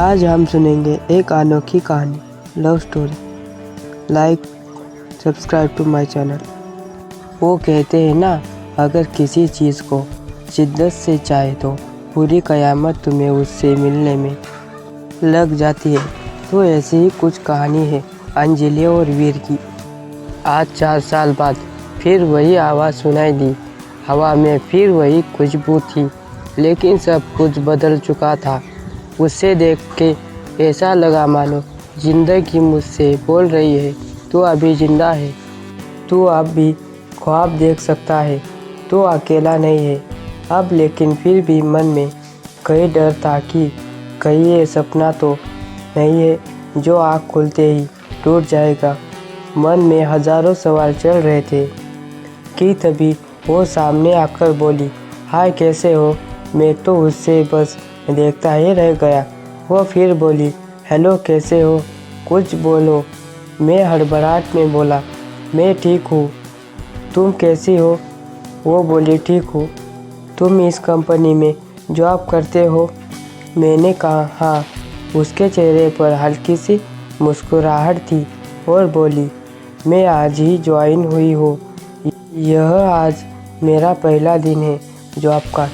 आज हम सुनेंगे एक अनोखी कहानी, love story. Like subscribe to my channel. वो कहते हैं ना, अगर किसी चीज़ को शिद्दत से चाहे तो पूरी कयामत तुम्हें उससे मिलने में लग जाती है। तो ऐसी ही कुछ कहानी है अंजलि और वीर की। आज 4 साल बाद फिर वही आवाज़ सुनाई दी। हवा में फिर वही खुशबू थी, लेकिन सब कुछ बदल चुका था। उसे देख के ऐसा लगा मानो जिंदगी मुझसे बोल रही है, तू अभी जिंदा है, तू अब भी ख्वाब देख सकता है, तू अकेला नहीं है अब। लेकिन फिर भी मन में कहीं डर था कि कहीं ये सपना तो नहीं है जो आँख खुलते ही टूट जाएगा। मन में हजारों सवाल चल रहे थे कि तभी वो सामने आकर बोली, हाय कैसे हो। मैं तो उससे बस देखता ही रह गया। वो फिर बोली, हेलो कैसे हो, कुछ बोलो। मैं हड़बड़ाहट में बोला, मैं ठीक हूँ, तुम कैसी हो। वो बोली, ठीक हूँ, तुम इस कंपनी में जॉब करते हो। मैंने कहा हाँ। उसके चेहरे पर हल्की सी मुस्कुराहट थी और बोली, मैं आज ही ज्वाइन हुई हूँ, यह आज मेरा पहला दिन है जॉब का।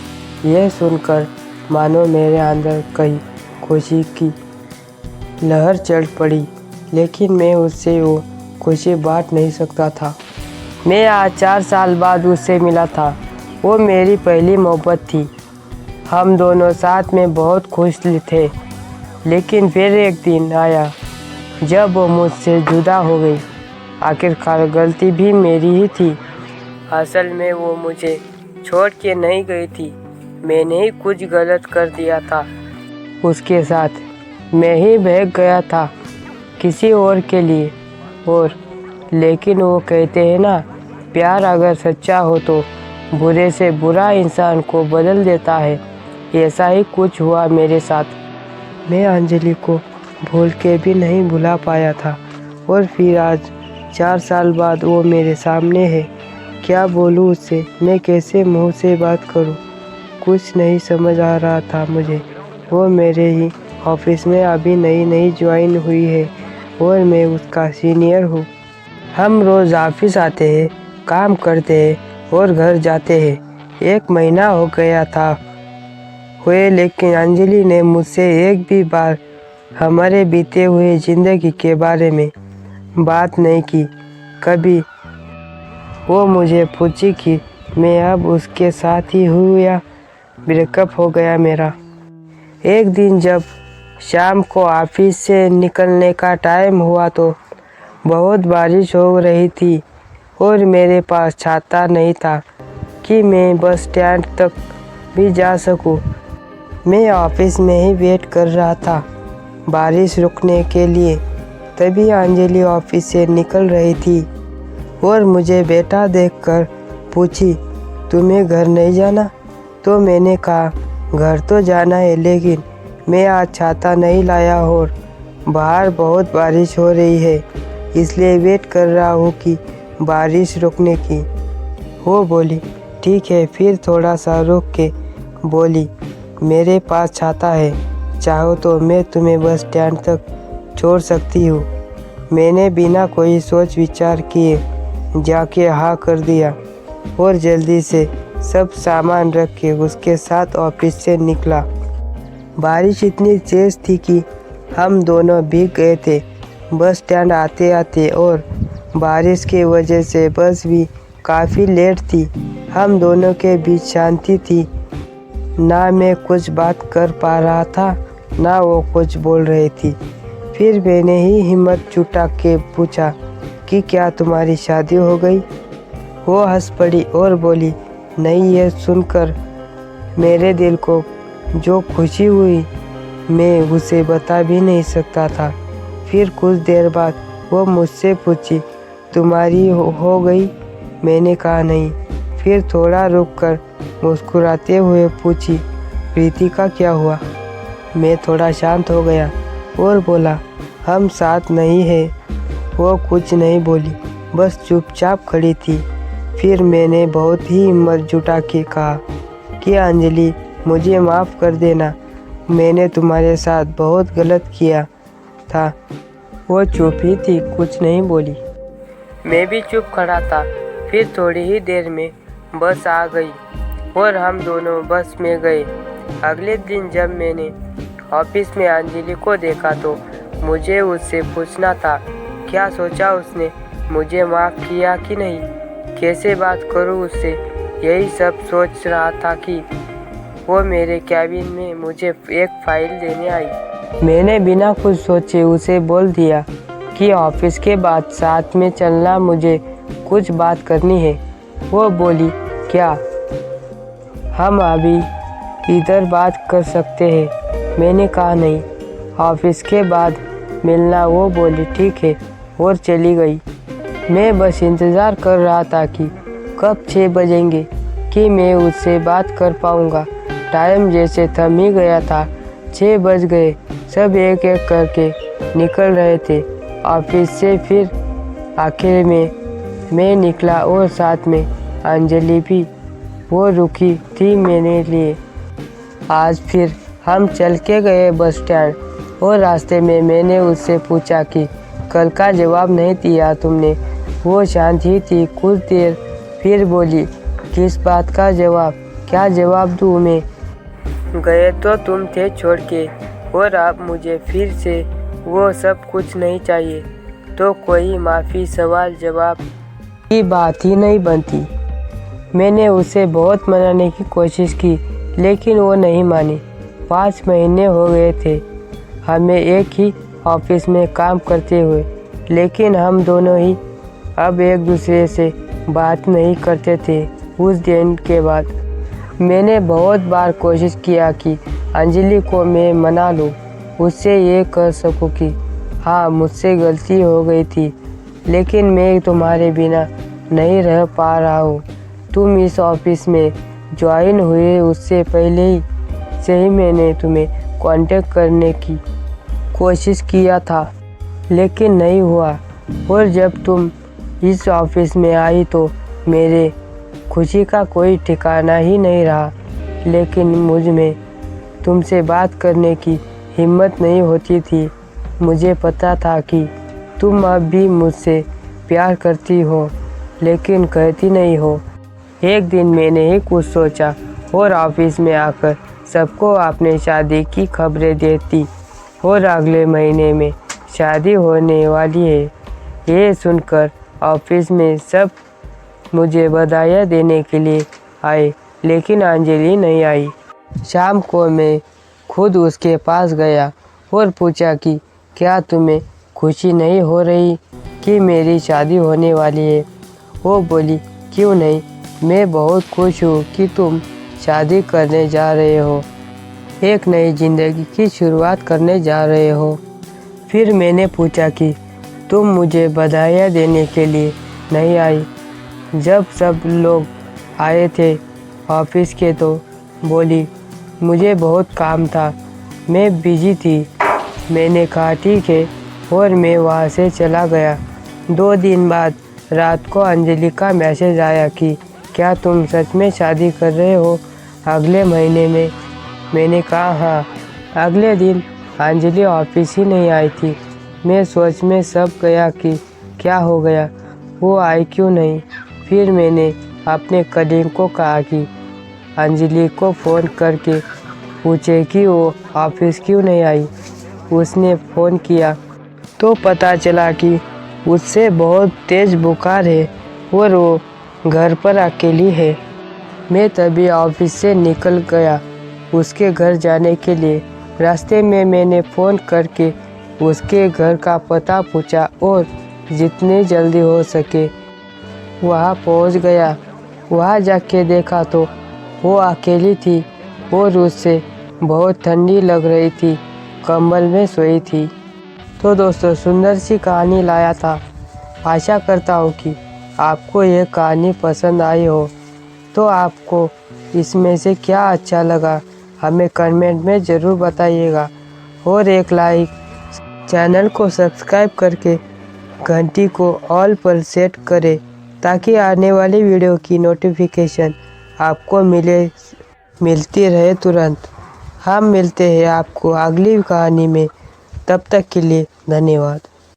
यह सुनकर मानो मेरे अंदर कई खुशी की लहर चढ़ पड़ी, लेकिन मैं उससे वो खुशी बांट नहीं सकता था। मैं आज 4 साल बाद उससे मिला था। वो मेरी पहली मोहब्बत थी। हम दोनों साथ में बहुत खुश थे, लेकिन फिर एक दिन आया जब वो मुझसे जुदा हो गई। आखिरकार गलती भी मेरी ही थी। असल में वो मुझे छोड़ के नहीं गई थी, मैंने ही कुछ गलत कर दिया था उसके साथ। मैं ही बहक गया था किसी और के लिए। और लेकिन वो कहते हैं ना, प्यार अगर सच्चा हो तो बुरे से बुरा इंसान को बदल देता है। ऐसा ही कुछ हुआ मेरे साथ। मैं अंजलि को भूल के भी नहीं भुला पाया था, और फिर आज 4 साल बाद वो मेरे सामने है। क्या बोलूँ उससे, मैं कैसे मुंह से बात करूँ, कुछ नहीं समझ आ रहा था मुझे। वो मेरे ही ऑफिस में अभी नई ज्वाइन हुई है और मैं उसका सीनियर हूँ। हम रोज़ ऑफिस आते हैं, काम करते हैं और घर जाते हैं। 1 महीना हो गया था हुए, लेकिन अंजलि ने मुझसे एक भी बार हमारे बीते हुए ज़िंदगी के बारे में बात नहीं की। कभी वो मुझे पूछी कि मैं अब उसके साथ ही हूँ या ब्रेकअप हो गया मेरा। एक दिन जब शाम को ऑफिस से निकलने का टाइम हुआ तो बहुत बारिश हो रही थी और मेरे पास छाता नहीं था कि मैं बस स्टैंड तक भी जा सकूं। मैं ऑफिस में ही वेट कर रहा था बारिश रुकने के लिए। तभी अंजलि ऑफिस से निकल रही थी और मुझे बैठा देखकर पूछी, तुम्हें घर नहीं जाना। तो मैंने कहा, घर तो जाना है, लेकिन मैं आज छाता नहीं लाया और बाहर बहुत बारिश हो रही है, इसलिए वेट कर रहा हूँ कि बारिश रुकने की। वो बोली, ठीक है। फिर थोड़ा सा रुक के बोली, मेरे पास छाता है, चाहो तो मैं तुम्हें बस स्टैंड तक छोड़ सकती हूँ। मैंने बिना कोई सोच विचार किए जाके हाँ कर दिया और जल्दी से सब सामान रख के उसके साथ ऑफिस से निकला। बारिश इतनी तेज थी कि हम दोनों भीग गए थे बस स्टैंड आते आते, और बारिश की वजह से बस भी काफ़ी लेट थी। हम दोनों के बीच शांति थी, ना मैं कुछ बात कर पा रहा था ना वो कुछ बोल रही थी। फिर मैंने ही हिम्मत जुटा के पूछा कि क्या तुम्हारी शादी हो गई। वो हंस पड़ी और बोली, नहीं। ये सुनकर मेरे दिल को जो खुशी हुई मैं उसे बता भी नहीं सकता था। फिर कुछ देर बाद वो मुझसे पूछी, तुम्हारी हो गई। मैंने कहा नहीं। फिर थोड़ा रुककर मुस्कुराते हुए पूछी, प्रीति का क्या हुआ। मैं थोड़ा शांत हो गया और बोला, हम साथ नहीं हैं। वो कुछ नहीं बोली, बस चुपचाप खड़ी थी। फिर मैंने बहुत ही हिम्मत जुटा के कहा कि अंजलि, मुझे माफ़ कर देना, मैंने तुम्हारे साथ बहुत गलत किया था। वो चुप ही थी, कुछ नहीं बोली। मैं भी चुप खड़ा था। फिर थोड़ी ही देर में बस आ गई और हम दोनों बस में गए। अगले दिन जब मैंने ऑफिस में अंजलि को देखा तो मुझे उससे पूछना था, क्या सोचा उसने, मुझे माफ़ किया कि नहीं, कैसे बात करूं उससे। यही सब सोच रहा था कि वो मेरे कैबिन में मुझे एक फाइल देने आई। मैंने बिना कुछ सोचे उसे बोल दिया कि ऑफिस के बाद साथ में चलना, मुझे कुछ बात करनी है। वो बोली, क्या? हम अभी इधर बात कर सकते हैं। मैंने कहा नहीं, ऑफिस के बाद मिलना। वो बोली ठीक है और चली गई। मैं बस इंतज़ार कर रहा था कि कब 6 बजेंगे कि मैं उससे बात कर पाऊँगा। टाइम जैसे थम ही गया था। 6 बज गए। सब एक एक करके निकल रहे थे ऑफिस से। फिर आखिर में मैं निकला और साथ में अंजलि भी। वो रुकी थी मेरे लिए। आज फिर हम चल के गए बस स्टैंड और रास्ते में मैंने उससे पूछा कि कल का जवाब नहीं दिया तुमने। वो शांत ही थी कुछ देर, फिर बोली, किस बात का जवाब? क्या जवाब दूँ मैं? गए तो तुम थे छोड़ के, और अब मुझे फिर से वो सब कुछ नहीं चाहिए। तो कोई माफ़ी, सवाल जवाब की बात ही नहीं बनती। मैंने उसे बहुत मनाने की कोशिश की लेकिन वो नहीं मानी। 5 महीने हो गए थे हमें एक ही ऑफिस में काम करते हुए, लेकिन हम दोनों ही अब एक दूसरे से बात नहीं करते थे। उस दिन के बाद मैंने बहुत बार कोशिश किया कि अंजलि को मैं मना लूँ, उससे ये कह सकूँ कि हाँ मुझसे गलती हो गई थी, लेकिन मैं तुम्हारे बिना नहीं रह पा रहा हूँ। तुम इस ऑफिस में ज्वाइन हुए उससे पहले ही से ही मैंने तुम्हें कांटेक्ट करने की कोशिश किया था, लेकिन नहीं हुआ। और जब तुम इस ऑफिस में आई तो मेरे खुशी का कोई ठिकाना ही नहीं रहा। लेकिन मुझ में तुमसे बात करने की हिम्मत नहीं होती थी। मुझे पता था कि तुम अब भी मुझसे प्यार करती हो, लेकिन कहती नहीं हो। एक दिन मैंने ही कुछ सोचा और ऑफिस में आकर सबको अपने शादी की खबरें देती, और अगले महीने में शादी होने वाली है। ये सुनकर ऑफिस में सब मुझे बधाइयाँ देने के लिए आए, लेकिन अंजलि नहीं आई। शाम को मैं खुद उसके पास गया और पूछा कि क्या तुम्हें खुशी नहीं हो रही कि मेरी शादी होने वाली है? वो बोली, क्यों नहीं, मैं बहुत खुश हूँ कि तुम शादी करने जा रहे हो, एक नई ज़िंदगी की शुरुआत करने जा रहे हो। फिर मैंने पूछा कि तुम मुझे बधाइयाँ देने के लिए नहीं आई जब सब लोग आए थे ऑफिस के? तो बोली, मुझे बहुत काम था, मैं बिजी थी। मैंने कहा ठीक है और मैं वहाँ से चला गया। 2 दिन बाद रात को अंजलि का मैसेज आया कि क्या तुम सच में शादी कर रहे हो अगले महीने में? मैंने कहा हाँ। अगले दिन अंजलि ऑफिस ही नहीं आई थी। मैं सोच में सब गया कि क्या हो गया, वो आई क्यों नहीं। फिर मैंने अपने कलीग को कहा कि अंजलि को फ़ोन करके पूछे कि वो ऑफिस क्यों नहीं आई। उसने फ़ोन किया तो पता चला कि उससे बहुत तेज़ बुखार है और वो घर पर अकेली है। मैं तभी ऑफिस से निकल गया उसके घर जाने के लिए। रास्ते में मैंने फ़ोन करके उसके घर का पता पूछा और जितनी जल्दी हो सके वहाँ पहुँच गया। वहाँ जाके देखा तो वो अकेली थी और उससे बहुत ठंडी लग रही थी, कंबल में सोई थी। तो दोस्तों, सुंदर सी कहानी लाया था। आशा करता हूँ कि आपको ये कहानी पसंद आई हो। तो आपको इसमें से क्या अच्छा लगा हमें कमेंट में ज़रूर बताइएगा, और एक लाइक, चैनल को सब्सक्राइब करके घंटी को ऑल पर सेट करें ताकि आने वाली वीडियो की नोटिफिकेशन आपको मिलती रहे तुरंत। हम मिलते हैं आपको अगली कहानी में, तब तक के लिए धन्यवाद।